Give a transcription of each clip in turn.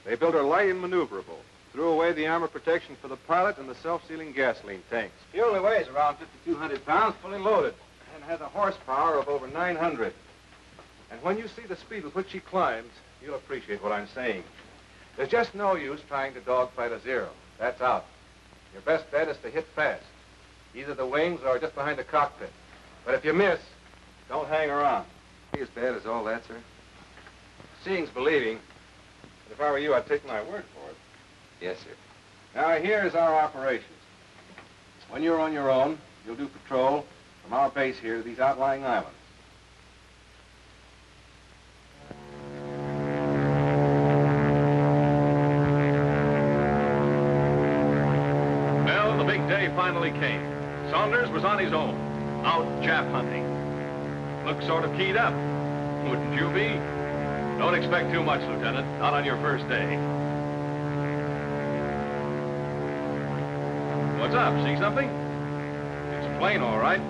They built her light and maneuverable, threw away the armor protection for the pilot and the self-sealing gasoline tanks. She only weighs around 5,200 pounds, fully loaded, and has a horsepower of over 900. And when you see the speed with which she climbs, you'll appreciate what I'm saying. There's just no use trying to dogfight a Zero. That's out. Your best bet is to hit fast, either the wings or just behind the cockpit. But if you miss, don't hang around. As bad as all that, sir? Seeing's believing. But if I were you, I'd take my word for it. Yes, sir. Now, here's our operations. When you're on your own, you'll do patrol from our base here to these outlying islands. Well, the big day finally came. Saunders was on his own, out Jap hunting. Looked sort of keyed up. Wouldn't you be? Don't expect too much, Lieutenant. Not on your first day. What's up? See something? It's a plane, all right.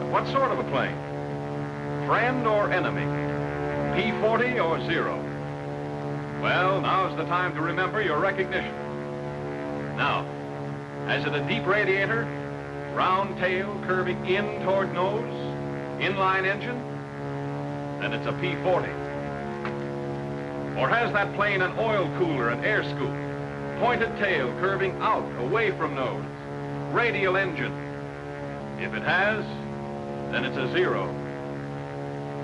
But what sort of a plane? Friend or enemy? P-40 or Zero? Well, now's the time to remember your recognition. Now, is it a deep radiator? Round tail curving in toward nose? Inline engine? Then it's a P-40. Or has that plane an oil cooler and air scoop? Pointed tail curving out, away from nose? Radial engine? If it has, then it's a Zero.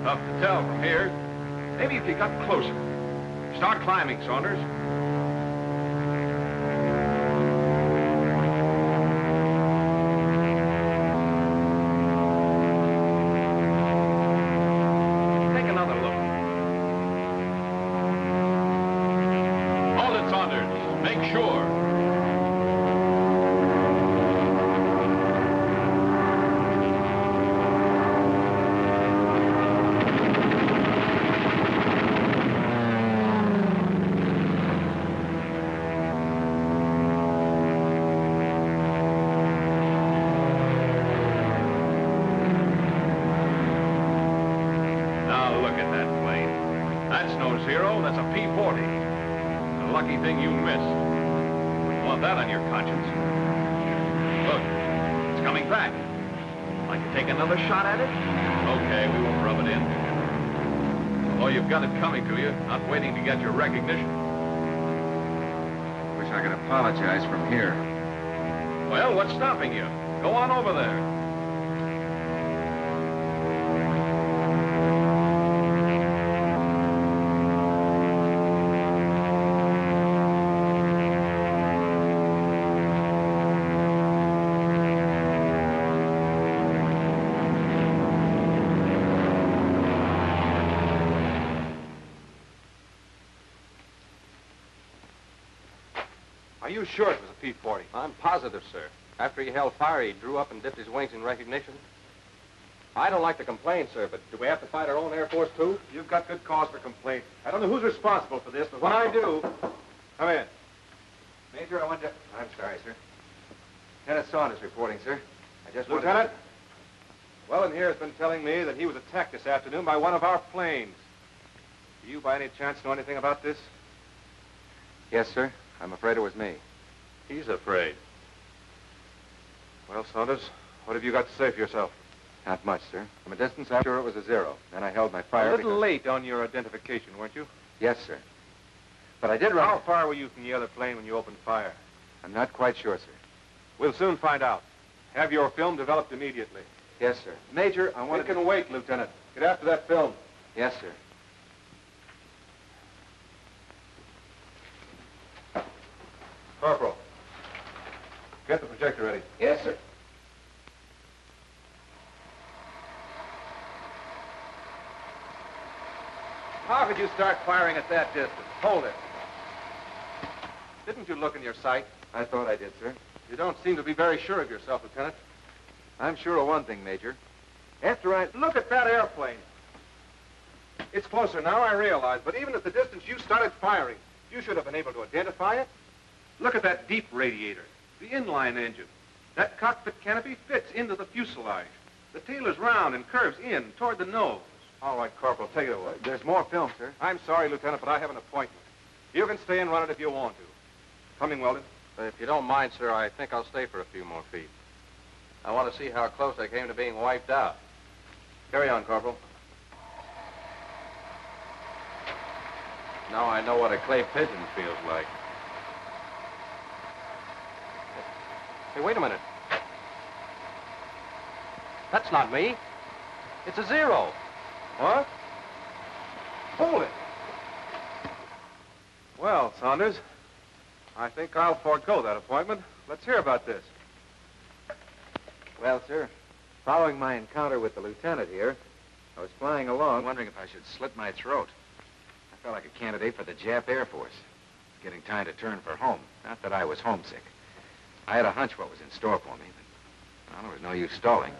Tough to tell from here. Maybe if you got closer. Start climbing, Saunders. Waiting to get your recognition. Wish I could apologize from here. Well, what's stopping you? Go on over there. Are you sure it was a P-40? I'm positive, sir. After he held fire, he drew up and dipped his wings in recognition. I don't like to complain, sir, but do we have to fight our own Air Force, too? You've got good cause for complaint. I don't know who's responsible for this, but when I do... Come in. Major, I want to... I'm sorry, sir. Lieutenant Saunders reporting, sir. I just Lieutenant? Wellen here has been telling me that he was attacked this afternoon by one of our planes. Do you, by any chance, know anything about this? Yes, sir. I'm afraid it was me. He's afraid. Well, Saunders, what have you got to say for yourself? Not much, sir. From a distance, I'm sure it was a Zero. Then I held my fire. A little late on your identification, weren't you? Yes, sir. But I did run... How far were you from the other plane when you opened fire? I'm not quite sure, sir. We'll soon find out. Have your film developed immediately. Yes, sir. Major, I want to... It can wait, Lieutenant. Get after that film. Yes, sir. Corporal, get the projector ready. Yes, sir. How could you start firing at that distance? Hold it. Didn't you look in your sight? I thought I did, sir. You don't seem to be very sure of yourself, Lieutenant. I'm sure of one thing, Major. Look at that airplane. It's closer now, I realize, but even at the distance you started firing, you should have been able to identify it. Look at that deep radiator, the inline engine. That cockpit canopy fits into the fuselage. The tail is round and curves in toward the nose. All right, Corporal, take it away. There's more film, sir. I'm sorry, Lieutenant, but I have an appointment. You can stay and run it if you want to. Coming, Weldon. If you don't mind, sir, I think I'll stay for a few more feet. I want to see how close I came to being wiped out. Carry on, Corporal. Now I know what a clay pigeon feels like. Hey, wait a minute. That's not me. It's a zero. What? Hold it. Well, Saunders, I think I'll forego that appointment. Let's hear about this. Well, sir, following my encounter with the lieutenant here, I was flying along, wondering if I should slit my throat. I felt like a candidate for the Jap Air Force. Getting time to turn for home. Not that I was homesick. I had a hunch what was in store for me, but well, there was no use stalling.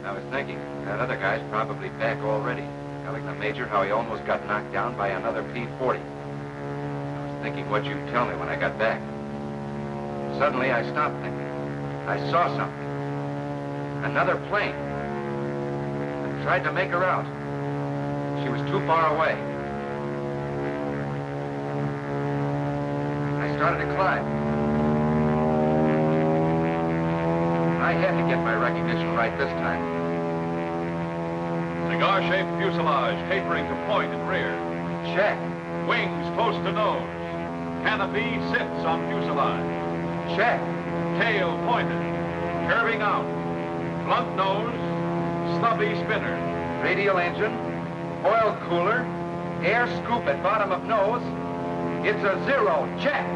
I was thinking, that other guy's probably back already, telling the major how he almost got knocked down by another P-40. I was thinking what you'd tell me when I got back. Suddenly, I stopped thinking. I saw something. Another plane. I tried to make her out. She was too far away. I started to climb. I had to get my recognition right this time. Cigar-shaped fuselage tapering to point and rear. Check. Wings close to nose. Canopy sits on fuselage. Check. Tail pointed. Curving out. Blunt nose. Stubby spinner. Radial engine. Oil cooler. Air scoop at bottom of nose. It's a zero. Check.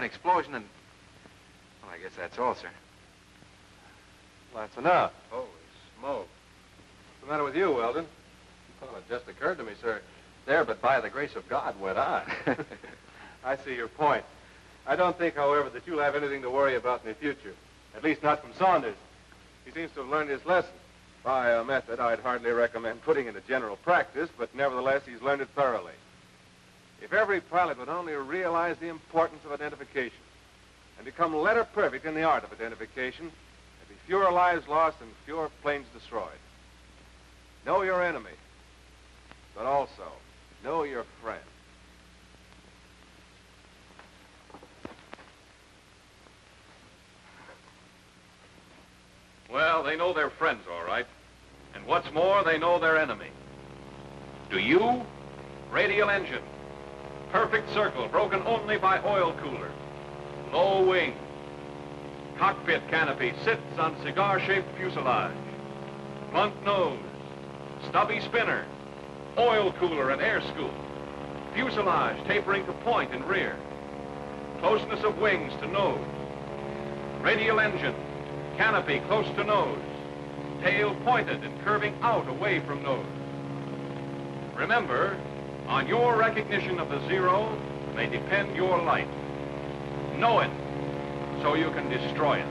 Explosion and... Well, I guess that's all, sir. Well, that's enough. Holy smoke. What's the matter with you, Weldon? Well, it just occurred to me, sir. There, but by the grace of God, went on. I see your point. I don't think, however, that you'll have anything to worry about in the future. At least not from Saunders. He seems to have learned his lesson. By a method I'd hardly recommend putting into general practice, but nevertheless, he's learned it thoroughly. If every pilot would only realize the importance of identification and become letter perfect in the art of identification, there'd be fewer lives lost and fewer planes destroyed. Know your enemy, but also know your friend. Well, they know their friends, all right. And what's more, they know their enemy. Do you? Radial engine. Perfect circle, broken only by oil cooler. Low wing. Cockpit canopy sits on cigar-shaped fuselage. Blunt nose. Stubby spinner. Oil cooler and air scoop. Fuselage tapering to point and rear. Closeness of wings to nose. Radial engine. Canopy close to nose. Tail pointed and curving out away from nose. Remember, on your recognition of the zero may depend your life. Know it, so you can destroy it.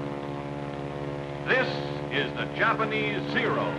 This is the Japanese Zero.